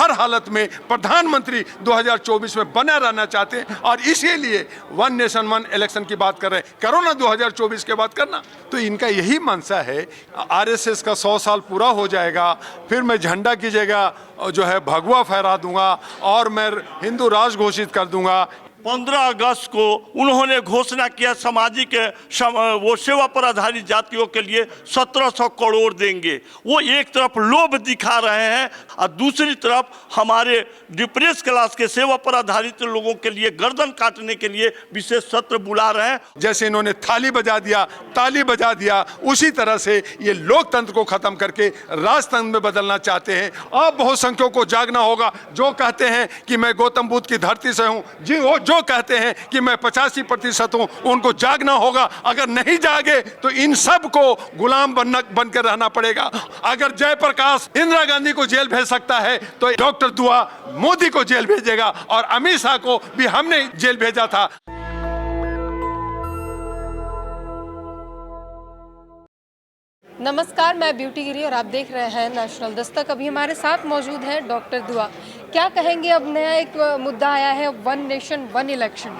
हर हालत में प्रधानमंत्री 2024 में बना रहना चाहते हैं और इसीलिए वन नेशन वन इलेक्शन की बात कर रहे हैं। करो ना 2024 के बाद करना। तो इनका यही मंशा है। आरएसएस का 100 साल पूरा हो जाएगा, फिर मैं झंडा की जगह जो है भगवा फहरा दूंगा और मैं हिंदू राष्ट्र घोषित कर दूंगा। 15 अगस्त को उन्होंने घोषणा किया सामाजिक वो सेवा पर आधारित जातियों के लिए 1700 करोड़ देंगे। वो एक तरफ लोभ दिखा रहे हैं और दूसरी तरफ हमारे डिप्रेस क्लास के सेवा पर आधारित लोगों के लिए गर्दन काटने के लिए विशेष सत्र बुला रहे हैं। जैसे इन्होंने थाली बजा दिया, ताली बजा दिया, उसी तरह से ये लोकतंत्र को खत्म करके राजतंत्र में बदलना चाहते हैं। अब बहुसंख्यकों को जागना होगा। जो कहते हैं कि मैं गौतम बुद्ध की धरती से हूँ, जी वो जो कहते हैं कि मैं 85% हूं, उनको जागना होगा। अगर नहीं जागे तो इन सब को गुलाम बनकर रहना पड़ेगा। अगर जयप्रकाश इंदिरा गांधी को जेल भेज सकता है तो डॉक्टर दुआ मोदी को जेल भेजेगा और अमित शाह को भी हमने जेल भेजा था। नमस्कार, मैं ब्यूटी गिरी और आप देख रहे हैं नेशनल दस्तक। अभी हमारे साथ मौजूद है डॉक्टर दुआ। क्या कहेंगे, अब नया एक मुद्दा आया है वन नेशन वन इलेक्शन।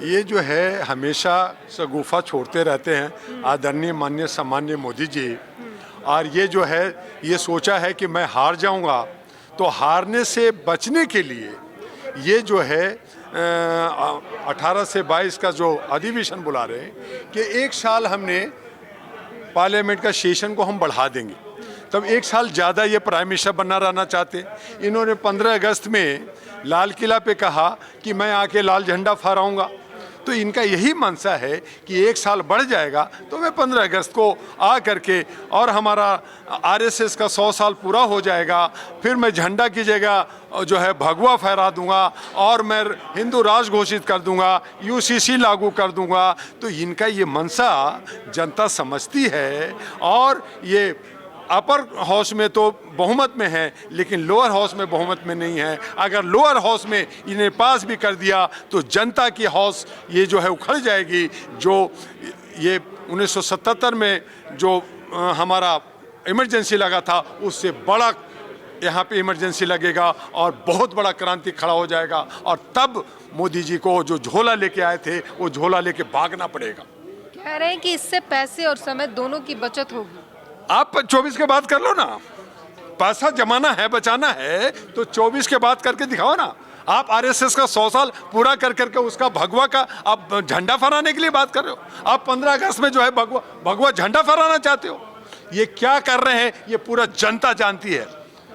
ये जो है हमेशा शगुफा छोड़ते रहते हैं आदरणीय माननीय सम्माननीय मोदी जी। और ये जो है ये सोचा है कि मैं हार जाऊंगा, तो हारने से बचने के लिए ये जो है 18 से 22 का जो अधिवेशन बुला रहे हैं कि एक साल हमने पार्लियामेंट का सेशन को हम बढ़ा देंगे, तब एक साल ज़्यादा ये प्राइम मिनिस्टर बनना रहना चाहते। इन्होंने 15 अगस्त में लाल किला पे कहा कि मैं आके लाल झंडा फहराऊंगा। तो इनका यही मंशा है कि एक साल बढ़ जाएगा तो मैं 15 अगस्त को आ करके और हमारा आरएसएस का 100 साल पूरा हो जाएगा, फिर मैं झंडा की जगह जो है भगवा फहरा दूंगा और मैं हिंदू राष्ट्र घोषित कर दूंगा, यूसीसी लागू कर दूंगा। तो इनका ये मंशा जनता समझती है। और ये अपर हाउस में तो बहुमत में है, लेकिन लोअर हाउस में बहुमत में नहीं है। अगर लोअर हाउस में इन्हें पास भी कर दिया तो जनता की हाउस ये जो है उखड़ जाएगी। जो ये 1977 में जो हमारा इमरजेंसी लगा था, उससे बड़ा यहाँ पे इमरजेंसी लगेगा और बहुत बड़ा क्रांति खड़ा हो जाएगा। और तब मोदी जी को जो झोला लेके आए थे वो झोला लेके भागना पड़ेगा। कह रहे हैं कि इससे पैसे और समय दोनों की बचत होगी। आप 24 के बाद कर लो ना, पैसा जमाना है, बचाना है तो 24 के बाद करके दिखाओ ना। आप आरएसएस का 100 साल पूरा कर करके उसका भगवा का आप झंडा फहराने के लिए बात कर रहे हो। आप 15 अगस्त में जो है भगवा झंडा फहराना चाहते हो। ये क्या कर रहे हैं ये पूरा जनता जानती है।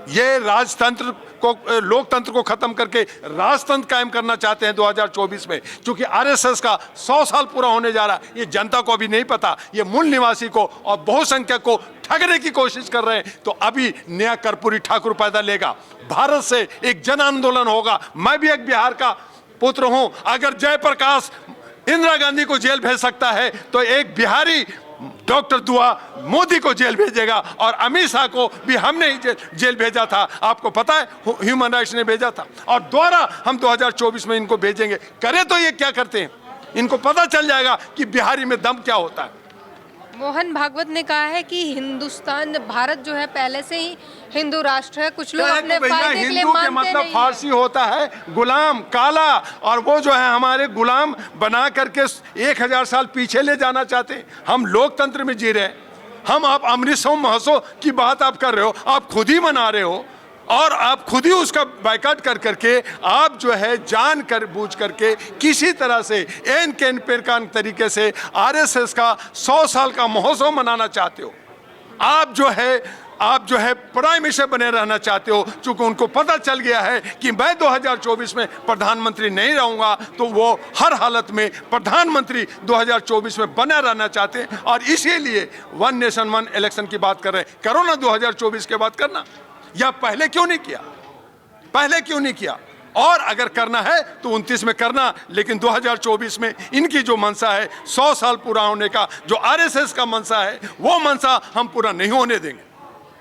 ये राजतंत्र को, लोकतंत्र को खत्म करके राजतंत्र कायम करना चाहते हैं 2024 में। क्योंकि आरएसएस का 100 साल पूरा होने जा रहा है, ये जनता को अभी नहीं पता। ये मूल निवासी को और बहुसंख्यक को ठगने की कोशिश कर रहे हैं। तो अभी नया कर्पूरी ठाकुर पैदा लेगा, भारत से एक जन आंदोलन होगा। मैं भी एक बिहार का पुत्र हूं। अगर जयप्रकाश इंदिरा गांधी को जेल भेज सकता है तो एक बिहारी डॉक्टर दुआ मोदी को जेल भेजेगा और अमित शाह को भी हमने जेल भेजा था। आपको पता है, ह्यूमन राइट्स ने भेजा था और दोबारा हम 2024 में इनको भेजेंगे। करे तो ये क्या करते हैं, इनको पता चल जाएगा कि बिहारी में दम क्या होता है। मोहन भागवत ने कहा है कि हिंदुस्तान, भारत जो है पहले से ही हिंदू राष्ट्र है। कुछ लोग अपने फायदे के लिए मानते मतलब नहीं। फारसी होता है गुलाम, काला, और वो जो है हमारे गुलाम बना करके 1000 साल पीछे ले जाना चाहते हैं। हम लोकतंत्र में जी रहे हैं। हम आप अमृतसर महोत्सव की बात आप कर रहे हो, आप खुद ही मना रहे हो और आप खुद ही उसका बायकाट कर करके आप जो है जान कर बूझ करके किसी तरह से एन कैन पेरकान तरीके से आरएसएस का 100 साल का महोत्सव मनाना चाहते हो। आप जो है प्राइम मिनिस्टर बने रहना चाहते हो। चूंकि उनको पता चल गया है कि मैं 2024 में प्रधानमंत्री नहीं रहूंगा, तो वो हर हालत में प्रधानमंत्री 2024 में बना रहना चाहते हैं और इसीलिए वन नेशन वन इलेक्शन की बात कर रहे हैं। करो ना 2024 के बाद करना, या पहले क्यों नहीं किया, पहले क्यों नहीं किया? और अगर करना है तो 29 में करना, लेकिन 2024 में इनकी जो मंशा है 100 साल पूरा होने का, जो आरएसएस का मंशा है, वो मंशा हम पूरा नहीं होने देंगे।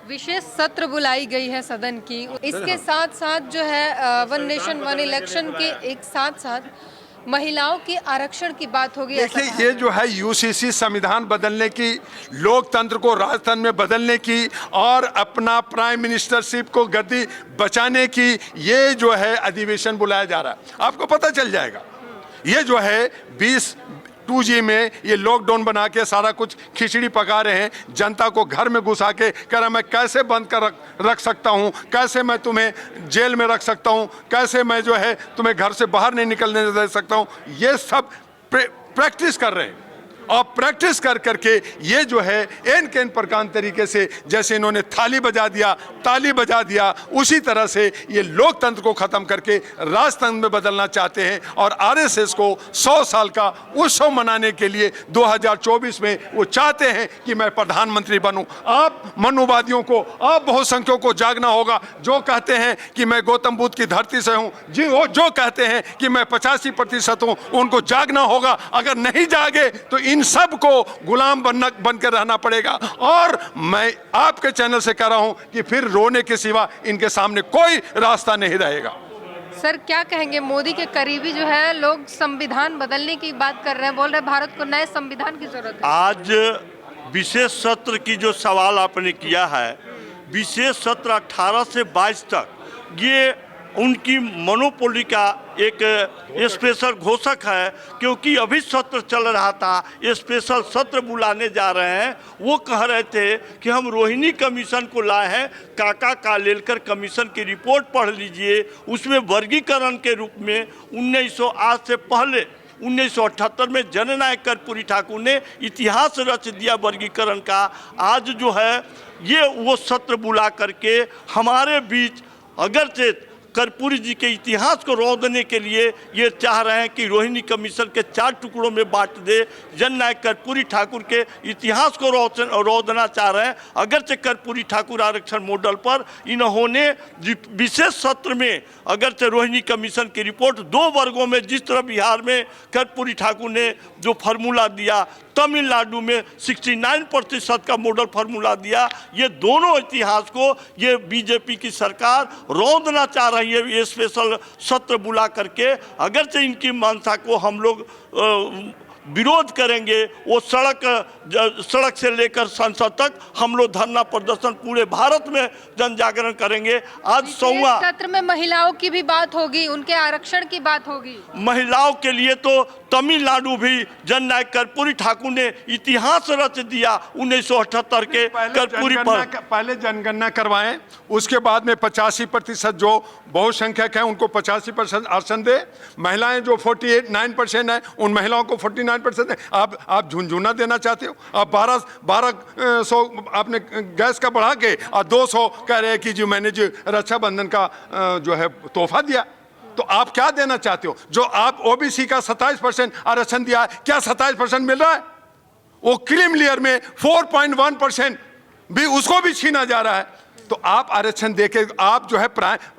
विशेष सत्र बुलाई गई है सदन की। इसके साथ साथ जो है वन नेशन वन इलेक्शन के एक साथ साथ महिलाओं की आरक्षण की बात होगी। ऐसा देखिए कहा ये जो है यूसीसी संविधान बदलने की, लोकतंत्र को राजतंत्र में बदलने की और अपना प्राइम मिनिस्टरशिप को गद्दी बचाने की, ये जो है अधिवेशन बुलाया जा रहा है। आपको पता चल जाएगा ये जो है 2G में ये लॉकडाउन बना के सारा कुछ खिचड़ी पका रहे हैं, जनता को घर में घुसा के कह रहा मैं कैसे बंद कर रख सकता हूँ, कैसे मैं तुम्हें जेल में रख सकता हूँ, कैसे मैं जो है तुम्हें घर से बाहर नहीं निकलने दे सकता हूँ। ये सब प्रैक्टिस कर रहे हैं और प्रैक्टिस कर करके ये जो है एन कैन प्रकार तरीके से, जैसे इन्होंने थाली बजा दिया, ताली बजा दिया, उसी तरह से ये लोकतंत्र को ख़त्म करके राजतंत्र में बदलना चाहते हैं। और आरएसएस को 100 साल का उत्सव मनाने के लिए 2024 में वो चाहते हैं कि मैं प्रधानमंत्री बनूं। आप मनुवादियों को, आप बहुसंख्यकों को जागना होगा। जो कहते हैं कि मैं गौतम बुद्ध की धरती से हूं, जी वो जो कहते हैं कि मैं 85% हूं, उनको जागना होगा। अगर नहीं जागे तो इन सब को गुलाम बनकर रहना पड़ेगा। और मैं आपके चैनल से कह रहा हूं कि फिर रोने के सिवा इनके सामने कोई रास्ता नहीं रहेगा। सर क्या कहेंगे, मोदी के करीबी जो है लोग संविधान बदलने की बात कर रहे हैं, बोल रहे हैं भारत को नए संविधान की जरूरत है। आज विशेष सत्र की जो सवाल आपने किया है, विशेष सत्र 18 से 22 तक ये उनकी मोनोपोली का एक स्पेशल घोषक है, क्योंकि अभी सत्र चल रहा था, स्पेशल सत्र बुलाने जा रहे हैं। वो कह रहे थे कि हम रोहिणी कमीशन को लाए हैं, काका कालेलकर कमीशन की रिपोर्ट पढ़ लीजिए, उसमें वर्गीकरण के रूप में 1908 से पहले 1978 में जननायक कर्पूरी ठाकुर ने इतिहास रच दिया वर्गीकरण का। आज जो है ये वो सत्र बुला करके हमारे बीच अगरचे कर्पूरी जी के इतिहास को रौंदने के लिए ये चाह रहे हैं कि रोहिणी कमीशन के 4 टुकड़ों में बांट दे। जननायक कर्पूरी ठाकुर के इतिहास को रौंदना चाह रहे हैं। अगरचे कर्पूरी ठाकुर आरक्षण मॉडल पर इन्होंने विशेष सत्र में अगरचे रोहिणी कमीशन की रिपोर्ट 2 वर्गों में, जिस तरह बिहार में कर्पूरी ठाकुर ने जो फार्मूला दिया, तमिलनाडु में 69% का मॉडल फार्मूला दिया, ये दोनों इतिहास को ये बीजेपी की सरकार रौंदना चाह रही है ये स्पेशल सत्र बुला करके। अगरचे इनकी मंशा को हम लोग विरोध करेंगे, वो सड़क से लेकर संसद तक हम लोग धरना प्रदर्शन पूरे भारत में जन जागरण करेंगे। आज सत्र में महिलाओं की भी बात होगी, उनके आरक्षण की बात होगी। महिलाओं के लिए तो तमिलनाडु भी जननायक कर्पूरी ठाकुर ने इतिहास रच दिया 1978 के कर्पूरी पर। पहले जनगणना करवाएं, उसके बाद में 85% जो बहुसंख्यक हैं उनको 85% आरक्षण दे। महिलाएं जो 49% है, उन महिलाओं को 49% है। आप झुंझुना देना चाहते हो? आप 1200 आपने गैस का बढ़ा के और 200 कह रहे हैं कि जो मैंने जो रक्षाबंधन का जो है तोहफा दिया। तो आप क्या देना चाहते हो? जो आप ओबीसी का 27% आरक्षण दिया है, क्या 27% मिल रहा है? वो क्रीम लेयर में 4.1% भी उसको भी छीना जा रहा है। तो आप आरक्षण देके आप जो है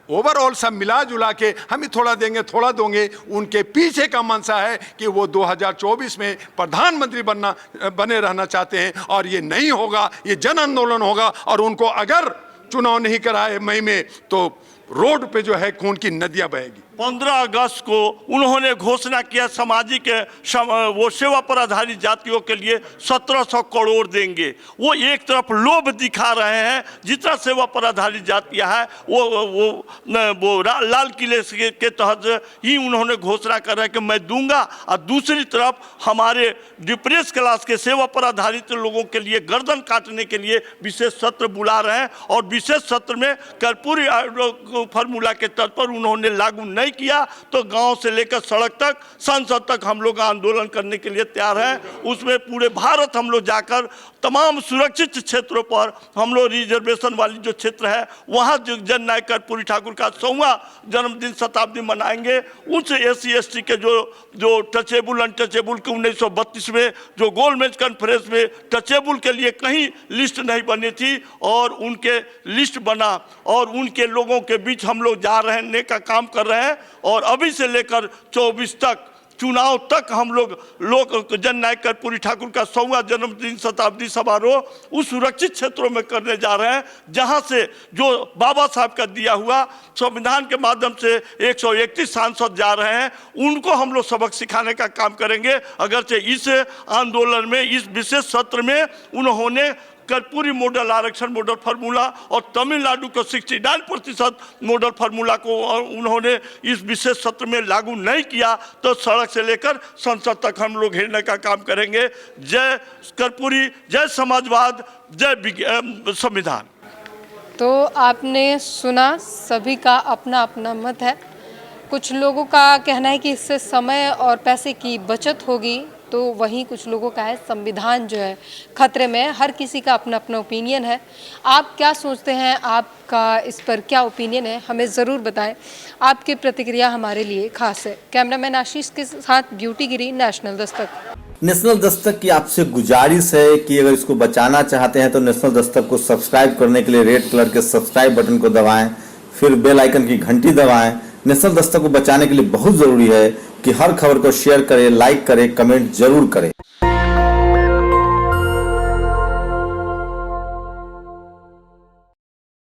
ओवरऑल सब मिला जुला के हम ही थोड़ा देंगे थोड़ा दोगे। उनके पीछे का मंशा है कि वो 2024 में प्रधानमंत्री बने रहना चाहते हैं और ये नहीं होगा, ये जन आंदोलन होगा। और उनको अगर चुनाव नहीं कराए मई में तो रोड पे जो है खून की नदियां बहेगी। 15 अगस्त को उन्होंने घोषणा किया सामाजिक वो सेवा पर आधारित जातियों के लिए 1700 करोड़ देंगे। वो एक तरफ लोभ दिखा रहे हैं, जितना सेवा पर आधारित जातियां हैं वो लाल किले के तहत ही उन्होंने घोषणा कर रहे हैं कि मैं दूंगा। और दूसरी तरफ हमारे डिप्रेस क्लास के सेवा पर आधारित लोगों के लिए गर्दन काटने के लिए विशेष सत्र बुला रहे हैं। और विशेष सत्र में कर्पूरी फार्मूला के तर्ज पर उन्होंने लागू नहीं किया तो गांव से लेकर सड़क तक, संसद तक हम लोग आंदोलन करने के लिए तैयार हैं। उसमें पूरे भारत हम लोग जाकर तमाम सुरक्षित क्षेत्रों पर हम लोग रिजर्वेशन वाली जो क्षेत्र है वहां जननायक कर्पूरी ठाकुर का 100वां जन्मदिन शताब्दी मनाएंगे। उस SC/ST के जो टचेबल अनटचेबल के 1932 में जो गोलमेज कॉन्फ्रेंस में टचेबल के लिए कहीं लिस्ट नहीं बनी थी और उनके लिस्ट बना और उनके लोगों के बीच हम लोग जा रहे हैं, का काम कर रहे हैं। और अभी से लेकर 24 तक चुनाव तक हम लोग जननायक कर्पूरी ठाकुर का 100वां जन्मदिन शताब्दी समारोह उस सुरक्षित क्षेत्रों में करने जा रहे हैं जहां से जो बाबा साहब का दिया हुआ संविधान के माध्यम से 131 सांसद जा रहे हैं, उनको हम लोग सबक सिखाने का काम करेंगे। अगरचे इस आंदोलन में, इस विशेष सत्र में उन्होंने कर्पूरी मॉडल आरक्षण मॉडल फार्मूला और तमिलनाडु को 69% मॉडल फार्मूला को उन्होंने इस विशेष सत्र में लागू नहीं किया, तो सड़क से लेकर संसद तक हम लोग घेरने का काम करेंगे। जय कर्पूरी, जय समाजवाद, जय संविधान। तो आपने सुना, सभी का अपना अपना मत है। कुछ लोगों का कहना है कि इससे समय और पैसे की बचत होगी, तो वहीं कुछ लोगों का है संविधान जो है खतरे में है। हर किसी का अपना अपना ओपिनियन है। आप क्या सोचते हैं, आपका इस पर क्या ओपिनियन है, हमें ज़रूर बताएं। आपकी प्रतिक्रिया हमारे लिए खास है। कैमरामैन आशीष के साथ ब्यूटी गिरी, नेशनल दस्तक। नेशनल दस्तक की आपसे गुजारिश है कि अगर इसको बचाना चाहते हैं तो नेशनल दस्तक को सब्सक्राइब करने के लिए रेड कलर के सब्सक्राइब बटन को दबाएं, फिर बेल आइकन की घंटी दबाएं। नेशनल दस्तक को बचाने के लिए बहुत जरूरी है कि हर खबर को शेयर करें, लाइक करें, कमेंट जरूर करें।